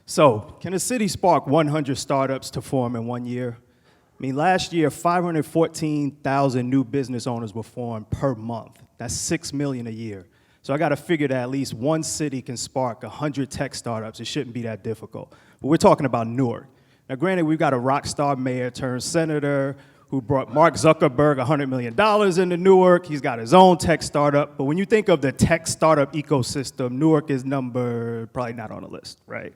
So, can a city spark 100 startups to form in 1 year? I mean, last year, 514,000 new business owners were formed per month. That's 6 million a year. So I got to figure that at least one city can spark 100 tech startups. It shouldn't be that difficult. But we're talking about Newark. Now, granted, we've got a rock star mayor turned senator who brought Mark Zuckerberg $100 million into Newark. He's got his own tech startup. But when you think of the tech startup ecosystem, Newark is probably not on the list, right?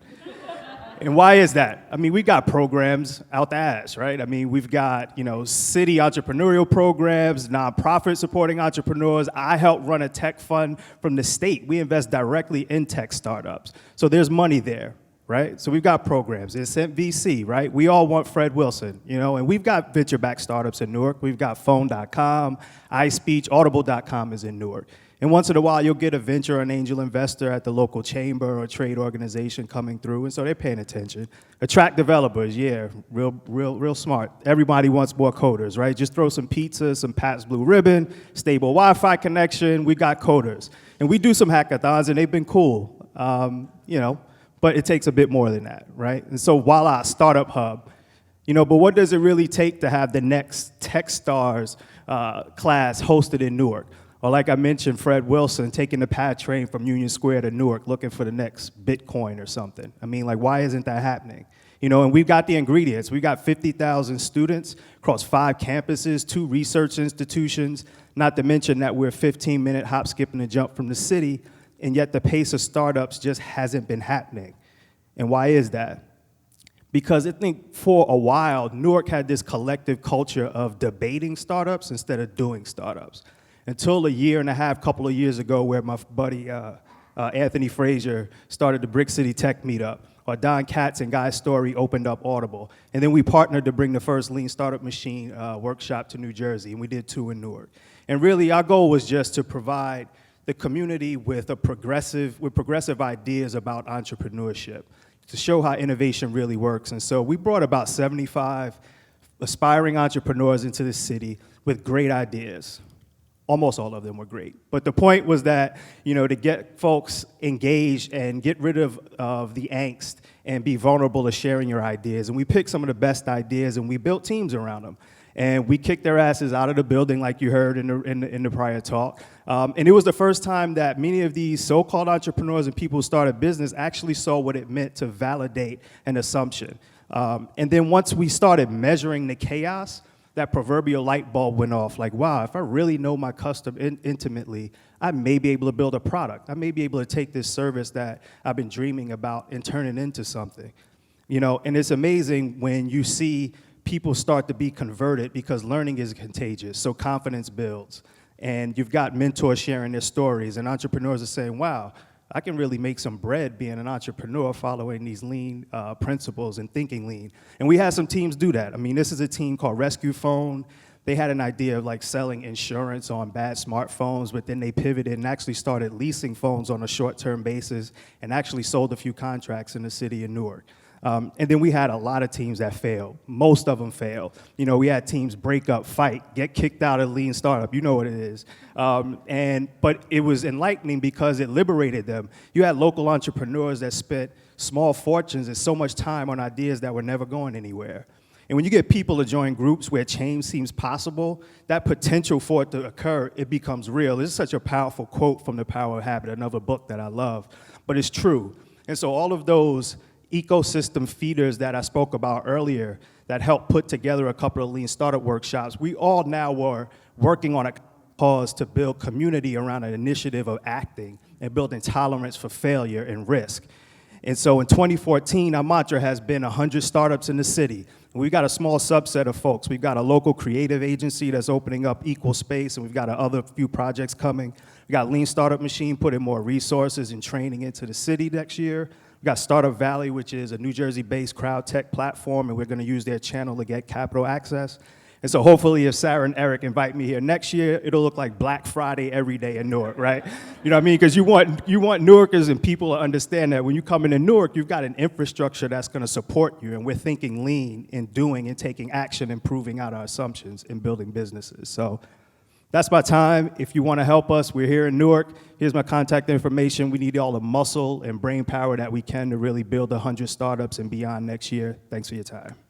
And why is that? I mean, we got programs out the ass, right? I mean, we've got, city entrepreneurial programs, nonprofit supporting entrepreneurs. I help run a tech fund from the state. We invest directly in tech startups. So there's money there, right? So we've got programs. It's sent VC, right? We all want Fred Wilson, and we've got venture-backed startups in Newark. We've got phone.com, iSpeech, audible.com is in Newark. And once in a while, you'll get a venture or an angel investor at the local chamber or trade organization coming through, and so they're paying attention. Attract developers, yeah, real smart. Everybody wants more coders, right? Just throw some pizza, some Pat's Blue Ribbon, stable Wi-Fi connection, we got coders. And we do some hackathons, and they've been cool, but it takes a bit more than that, right? And so voila, Startup Hub. But what does it really take to have the next Techstars class hosted in Newark? Or like I mentioned, Fred Wilson taking the PATH train from Union Square to Newark looking for the next Bitcoin or something. I mean, why isn't that happening? And we've got the ingredients. We've got 50,000 students across 5 campuses, 2 research institutions, not to mention that we're a 15-minute hop, skip, and a jump from the city, and yet the pace of startups just hasn't been happening. And why is that? Because I think for a while, Newark had this collective culture of debating startups instead of doing startups. Until a year and a half, couple of years ago, where my buddy Anthony Frazier started the Brick City Tech Meetup, or Don Katz and Guy Story opened up Audible. And then we partnered to bring the first Lean Startup Machine workshop to New Jersey, and we did 2 in Newark. And really, our goal was just to provide the community with progressive ideas about entrepreneurship, to show how innovation really works. And so we brought about 75 aspiring entrepreneurs into the city with great ideas. Almost all of them were great. But the point was that, to get folks engaged and get rid of the angst and be vulnerable to sharing your ideas. And we picked some of the best ideas and we built teams around them. And we kicked their asses out of the building like you heard in the prior talk. And it was the first time that many of these so-called entrepreneurs and people who started business actually saw what it meant to validate an assumption. And then once we started measuring the chaos, that proverbial light bulb went off, wow, if I really know my customer intimately, I may be able to build a product. I may be able to take this service that I've been dreaming about and turn it into something. And it's amazing when you see people start to be converted because learning is contagious, so confidence builds. And you've got mentors sharing their stories, and entrepreneurs are saying, wow, I can really make some bread being an entrepreneur following these lean principles and thinking lean. And we had some teams do that. I mean, this is a team called Rescue Phone. They had an idea of selling insurance on bad smartphones, but then they pivoted and actually started leasing phones on a short-term basis and actually sold a few contracts in the city of Newark. And then we had a lot of teams that failed. Most of them failed. We had teams break up, fight, get kicked out of Lean Startup. You know what it is. But it was enlightening because it liberated them. You had local entrepreneurs that spent small fortunes and so much time on ideas that were never going anywhere. And when you get people to join groups where change seems possible, that potential for it to occur, it becomes real. This is such a powerful quote from The Power of Habit, another book that I love. But it's true. And so all of those ecosystem feeders that I spoke about earlier that helped put together a couple of Lean Startup workshops, we all now were working on a cause to build community around an initiative of acting and building tolerance for failure and risk. And so in 2014, our mantra has been 100 startups in the city. We've got a small subset of folks. We've got a local creative agency that's opening up equal space, and we've got other few projects coming. We got Lean Startup Machine putting more resources and training into the city next year. We got Startup Valley, which is a New Jersey-based crowd tech platform, and we're going to use their channel to get capital access. And so hopefully if Sarah and Eric invite me here next year, it'll look like Black Friday every day in Newark, right? You know what I mean? Because you want Newarkers and people to understand that when you come into Newark, you've got an infrastructure that's going to support you, and we're thinking lean in doing and taking action and proving out our assumptions in building businesses. So That's my time. If you want to help us, we're here in Newark. Here's my contact information. We need all the muscle and brain power that we can to really build 100 startups and beyond next year. Thanks for your time.